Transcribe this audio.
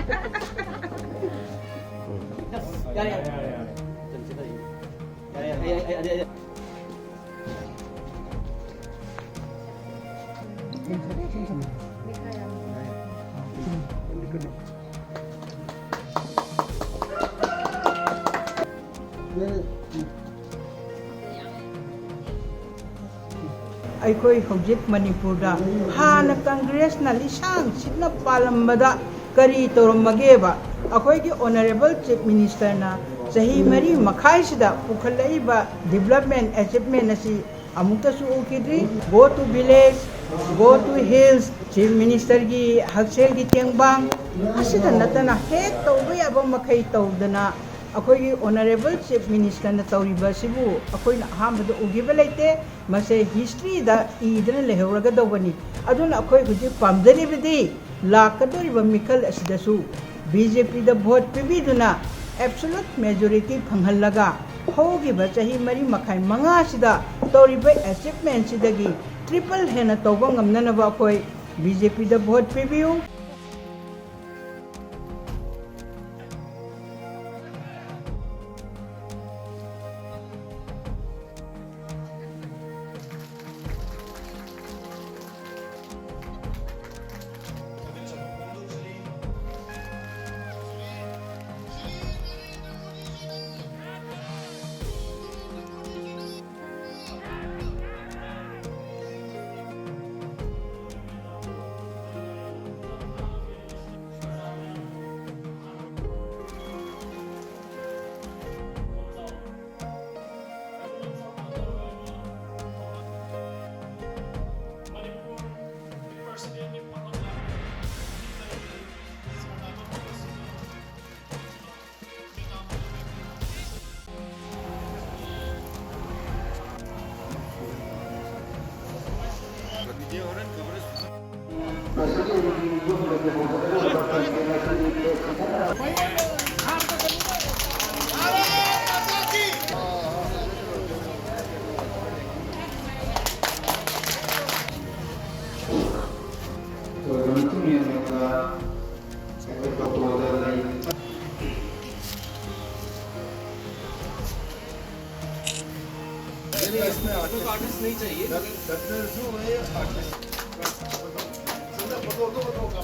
यार ꯑꯩꯈꯣꯏ ꯍꯧꯖꯤꯛ ꯃꯅꯤꯄꯨꯔꯗ ꯍꯥꯟꯅ ꯀꯪꯒ꯭ꯔꯦꯁꯅ ꯂꯤꯁꯥꯡ ꯁꯤꯠꯅ ꯄꯥꯜꯂꯝꯕꯗ ꯀꯔꯤ ꯇꯧꯔꯝꯃꯒꯦꯕ ꯑꯩꯈꯣꯏꯒꯤ ꯑꯣꯅꯔꯦꯕꯜ ꯆꯤꯐ ꯃꯤꯅꯤꯁꯇꯔꯅ ꯆꯍꯤ 4 ꯃꯈꯥꯏꯁꯤꯗ ꯄꯨꯈꯠꯂꯛꯏꯕ ꯗꯤꯕꯦꯂꯞꯃꯦꯟ ꯑꯦꯆꯤꯞꯃꯦꯟ ꯑꯁꯤ ꯑꯃꯨꯛꯇꯁꯨ ꯎꯈꯤꯗ꯭ꯔꯤ go to village go to hills chief ꯃꯤꯅꯤꯁꯇꯔꯒꯤ ꯍꯛꯁꯦꯜꯒꯤ ꯇꯦꯡꯕꯥꯡ ꯑꯁꯤꯗ ꯅꯠꯇꯅ ꯍꯦꯛ ꯇꯧꯕ ꯌꯥꯕ ꯃꯈꯩ ꯇꯧꯗꯅ ꯑꯩꯈꯣꯏꯒꯤ ꯑꯣꯅꯔꯦꯕꯜ ꯆꯤꯐ ꯃꯤꯅꯤꯁꯇꯔꯅ ꯇꯧꯔꯤꯕ ꯑꯁꯤꯕꯨ ꯑꯩꯈꯣꯏꯅ ꯑꯍꯥꯟꯕꯗ ꯎꯈꯤꯕ ꯂꯩꯇꯦ ꯃꯁꯤ ꯍꯤꯁꯇ꯭ꯔꯤꯗ ꯏꯗꯅ ꯂꯩꯍꯧꯔꯒꯗꯧꯕꯅꯤ ꯑꯗꯨꯅ ꯑꯩꯈꯣꯏ ꯍꯧꯖꯤꯛ ꯄꯥꯝꯖꯔꯤꯕꯗꯤ ꯂꯥꯛꯀꯗꯧꯔꯤꯕ ꯃꯤꯈꯜ ꯑꯁꯤꯗꯁꯨ BJPꯗ ꯚꯣꯠ ꯄꯤꯕꯤꯗꯨꯅ ꯑꯦꯕꯁꯣꯂꯨꯠ ꯃꯦꯖꯣꯔꯤꯇꯤ ꯐꯪꯍꯜꯂꯒ ꯍꯧꯈꯤꯕ ꯆꯍꯤ 4 ꯃꯈꯥꯏ 5 ꯇꯧꯔꯤꯕ ꯑꯦꯆꯤꯞꯃꯦꯟꯁꯤꯗꯒꯤ ꯇ꯭ꯔꯤꯄꯜ ꯍꯦꯟꯅ ꯇꯧꯕ ꯉꯝꯅꯅꯕ ꯑꯩꯈꯣꯏ BJPꯗ ꯚꯣꯠ ꯄꯤꯕꯤꯌꯨ इसमें आर्टिस्ट नहीं चाहिए।